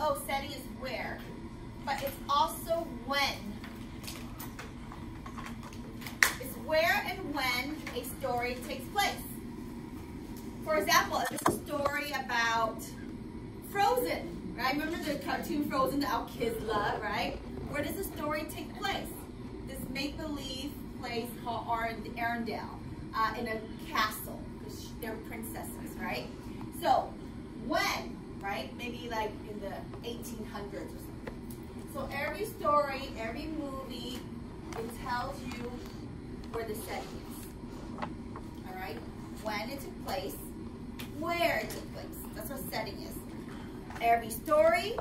oh, setting is where, but it's also when. It's where and when a story takes place. For example, if it's a story about Frozen, right? Remember the cartoon Frozen that our kids love, right? Where does the story take place? This make-believe place called Arendelle, in a castle, because they're princesses, right? So, when, right? Maybe like in the 1800s or something. So every story, every movie, it tells you where the setting is. All right? When it took place, where it took place. That's what setting is. Every story,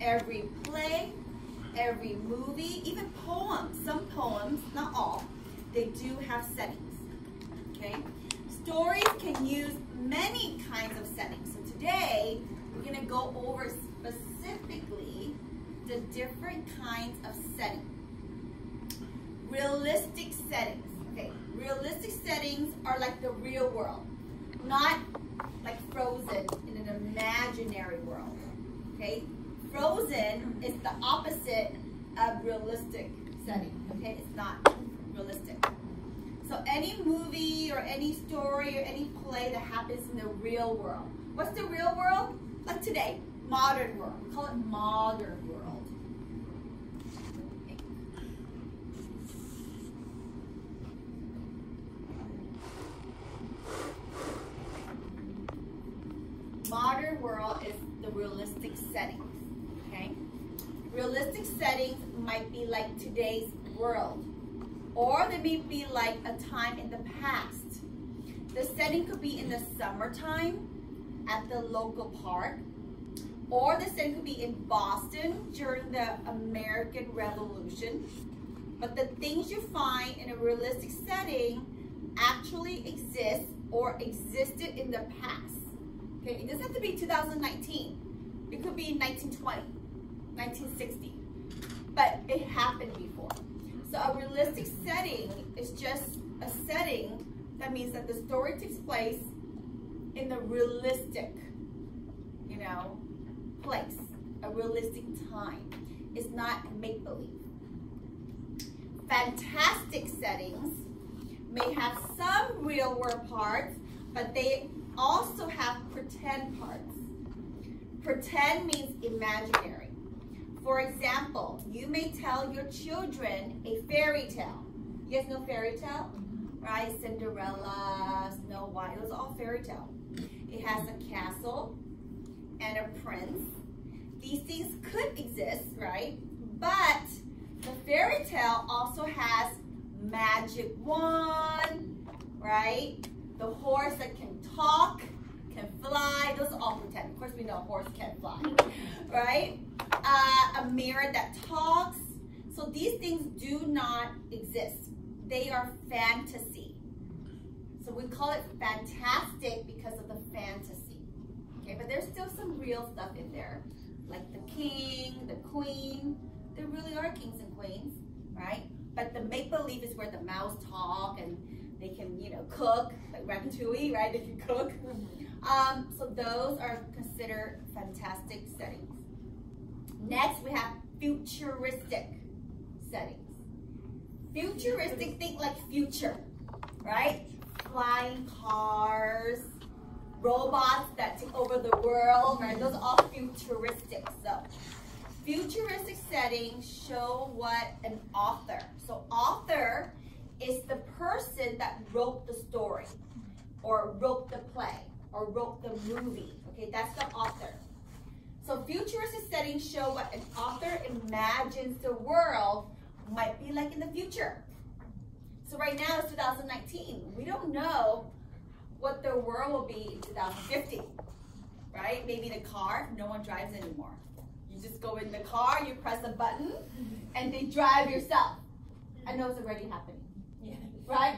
every play, every movie, even poems. Some poems, not all, they do have settings. Okay? Stories can use many kinds of settings. So today, we're going to go over specifically the different kinds of settings. Realistic settings. Okay, realistic settings are like the real world, not like Frozen in an imaginary world. Okay, Frozen is the opposite of realistic setting. Okay, it's not realistic. So any movie or any story or any play that happens in the real world. What's the real world? Like today, modern world. We call it modern world. Modern world is the realistic settings, okay? Realistic settings might be like today's world, or they may be like a time in the past. The setting could be in the summertime at the local park, or the setting could be in Boston during the American Revolution. But the things you find in a realistic setting actually exist or existed in the past. Okay, it doesn't have to be 2019. It could be 1920, 1960, but it happened before. So a realistic setting is just a setting that means that the story takes place in the realistic, place, a realistic time. It's not make-believe. Fantastic settings may have some real-world parts, but they also have pretend parts. Pretend means imaginary. For example, you may tell your children a fairy tale. You guys know fairy tale? Right? Cinderella, Snow White, those are all fairy tale. It has a castle and a prince. These things could exist, right? But the fairy tale also has magic wand, right? The horse that can talk, can fly, those are all pretend. Of course we know a horse can't fly, right? A mirror that talks. So these things do not exist. They are fantasy. So we call it fantastic because of the fantasy. Okay, but there's still some real stuff in there. Like the king, the queen. There really are kings and queens, right? But the make-believe is where the mouse talk and they can, cook, like ratatouille, right? They can cook. So those are considered fantastic settings. Next, we have futuristic settings. Futuristic, think like future, right? Flying cars, robots that take over the world, right? Those are all futuristic. So futuristic settings show what an author. So author is the person that wrote the story or wrote the play or wrote the movie. Okay, that's the author. So futuristic settings show what an author imagines the world might be like in the future. So right now it's 2019. We don't know what the world will be in 2050, right? Maybe the car, no one drives anymore. You just go in the car, you press a button, and they drive yourself. I know it's already happening, right?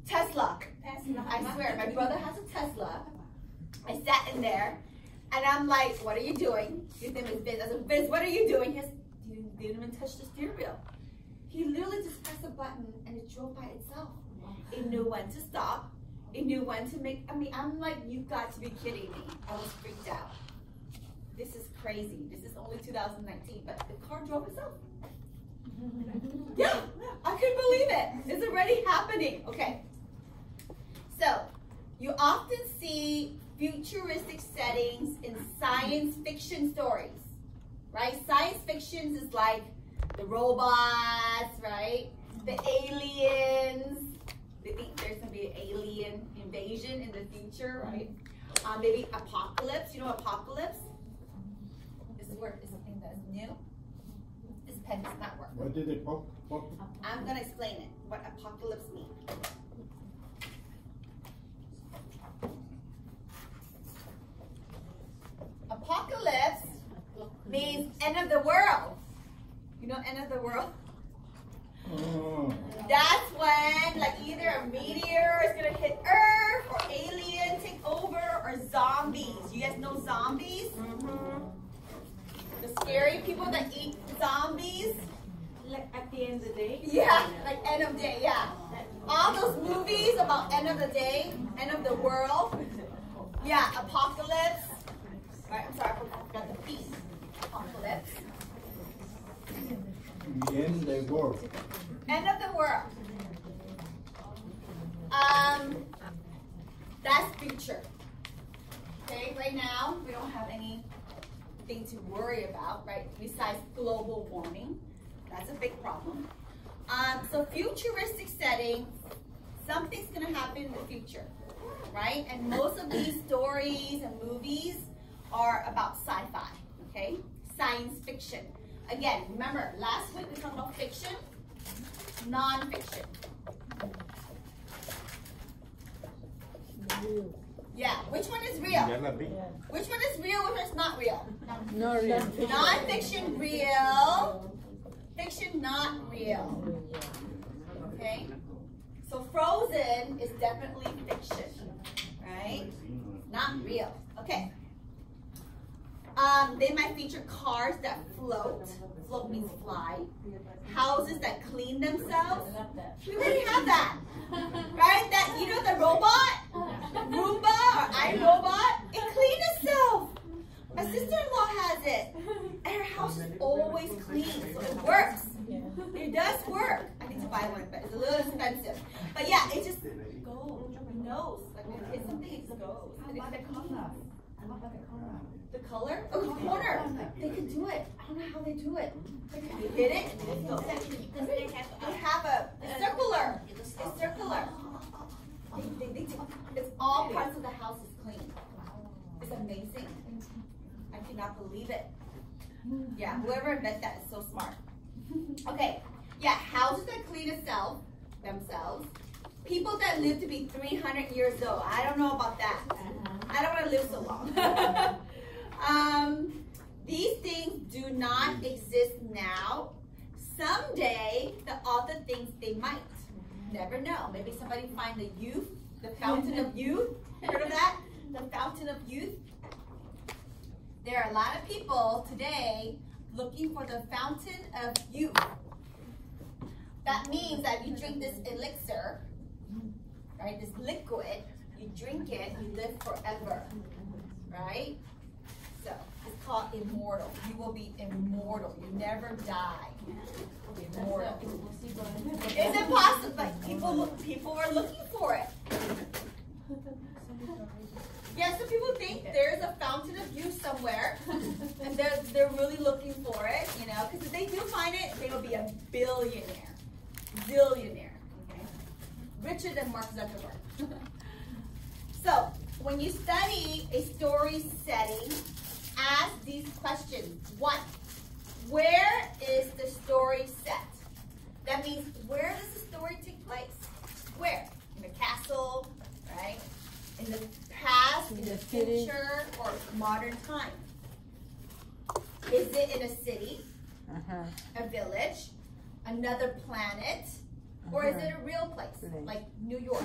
Tesla. I swear, my brother has a Tesla. I sat in there, and I'm like, what are you doing? His name is Vince. I said, Vince, what are you doing? He didn't even touch the steering wheel. He literally just pressed a button, and it drove by itself. It knew when to stop. It knew when to make, I'm like, you've got to be kidding me. I was freaked out. This is crazy. This is only 2019, but the car drove itself. Yeah, I couldn't believe it. It's already happening. Okay. So, you often see futuristic settings in science fiction stories, right? Science fiction is like the robots, right? The aliens. They think there's going to be an alien invasion in the future, right? Maybe apocalypse. You know apocalypse? This word is something that's new. This pen does not work. What did it pop? I'm going to explain it, what apocalypse means. Apocalypse means end of the world. You know end of the world? Oh. That's when like either a meteor is going to hit Earth or aliens take over or zombies. You guys know zombies? The scary people that eat zombies. Like at the end of the day? Yeah, like end of day, yeah. All those movies about end of the day, end of the world. Yeah, apocalypse. Right, I'm sorry, I forgot the P. Apocalypse. The end of the world. End of the world. That's future. Okay, right now we don't have anything to worry about, right? Besides global warming. That's a big problem. So futuristic setting, something's gonna happen in the future, right? And most of these stories and movies are about sci-fi, okay? Science fiction. Again, remember, last week we talked about fiction, non-fiction. Yeah, which one is real? Which one is real, which one is not real? Non-fiction, real. Fiction, not real. Okay? So Frozen is definitely fiction, right? Not real. Okay. They might feature cars that float. Float means fly. Houses that clean themselves. We already have that. Right? That, you know the robot? Roomba or iRobot? It cleans itself. My sister-in-law has it. And her house is always clean. So it works. It does work. I need to buy one, but it's a little expensive. But yeah, it just goes. It knows. Like when it's something, it just goes. And it's the color. The color? Oh, the corner. They can do it. I don't know how they do it. You hit it and it goes. They have a circular. It's circular. It's all parts of the house is clean. It's amazing. I cannot believe it. Yeah, whoever invented that is so smart. Okay, yeah, houses that clean themselves. People that live to be 300 years old. I don't know about that. I don't want to live so long. These things do not exist now. Someday, the author thinks they might. Never know. Maybe somebody find the fountain of youth. Heard of that? The fountain of youth. There are a lot of people today looking for the fountain of youth. That means that if you drink this elixir, right, this liquid, you drink it, you live forever, right? So it's called immortal. You will be immortal. You never die. Immortal. It's impossible, but people are looking for it. Yeah, so people think there's a fountain of youth somewhere, and they're really looking for it, you know, because if they do find it, they will be a billionaire, zillionaire, okay? Richer than Mark Zuckerberg. So, when you study a story setting, ask these questions. 1, where is the story set? That means, where does the story take place? Where? In a castle, right? In the past, in the future, or modern time? Is it in a city, a village, another planet, or is it a real place, like New York,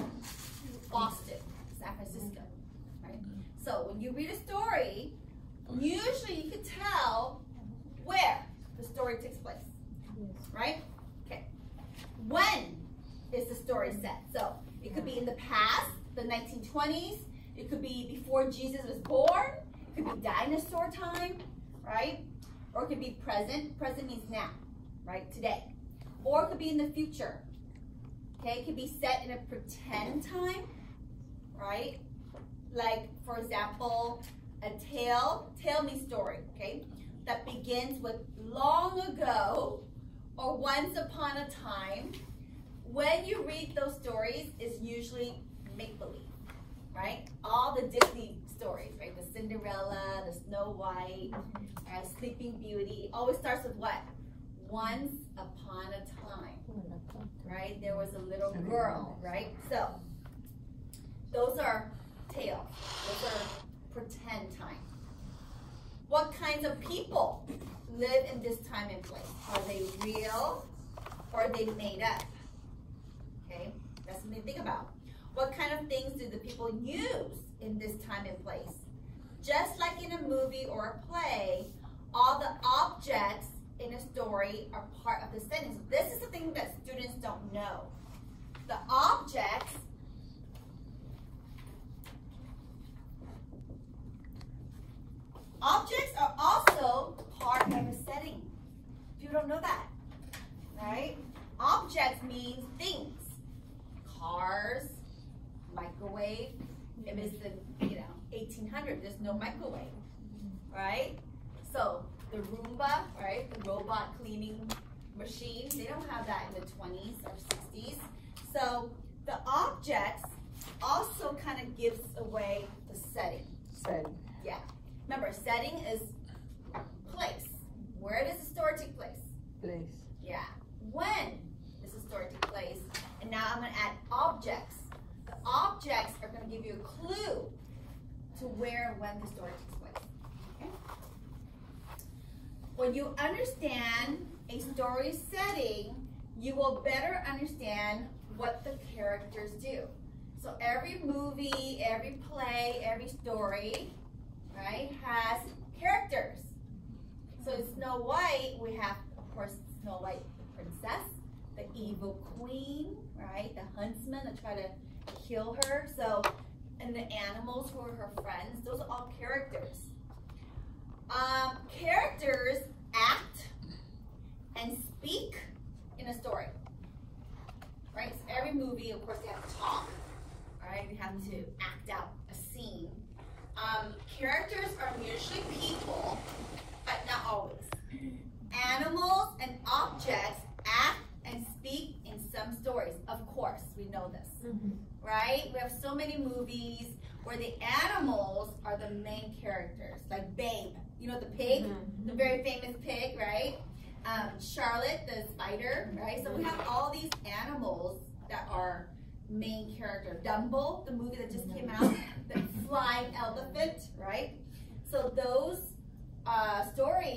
Boston, San Francisco, right? So when you read a story, usually you can tell where the story takes place, right? Okay. When is the story set? So it could be in the past, the 1920s. It could be before Jesus was born. It could be dinosaur time, right? Or it could be present. Present means now, right? Today. Or it could be in the future. Okay, it could be set in a pretend time, right? Like, for example, a tale. Tale means story, okay? That begins with long ago or once upon a time. When you read those stories, it's usually make-believe, right? All the Disney stories, right? The Cinderella, the Snow White, Sleeping Beauty. It always starts with what? Once upon a time, right? There was a little girl, right? So those are tales. Those are pretend time. What kinds of people live in this time and place? Are they real or are they made up? Okay, that's something to think about. What kind of things do the people use in this time and place? Just like in a movie or a play, all the objects in a story are part of the sentence. This is the thing that students don't know. The objects are also part of a setting. You don't know that, right? Objects means things. Cars, microwave. If it's the 1800s, there's no microwave, right? So the Roomba, right, the robot cleaning machine, they don't have that in the 20s or 60s. So the objects also kind of gives away the setting. Setting. Yeah. Remember, setting is place. Where does the story take place? Place. Yeah. When does the story take place? And now I'm going to add objects. The objects are going to give you a clue to where and when the story takes place. Okay? When you understand a story setting, you will better understand what the characters do. So every movie, every play, every story, right, has characters. So in Snow White, we have, of course, Snow White, the princess, the evil queen, right, the huntsman that try to kill her. So, and the animals who are her friends, those are all characters. Characters act and speak in a story, right? So every movie, of course, they have to talk, right? We have to act out a scene. Characters are usually people, but not always. Animals and objects act and speak in some stories. Of course, we know this, right? We have so many movies where the animals are the main characters, like Babe, you know, the pig, the very famous pig, right? Charlotte, the spider, right? So we have all these animals that are main character. Dumbo, the movie that just came out, the flying elephant, right? So those stories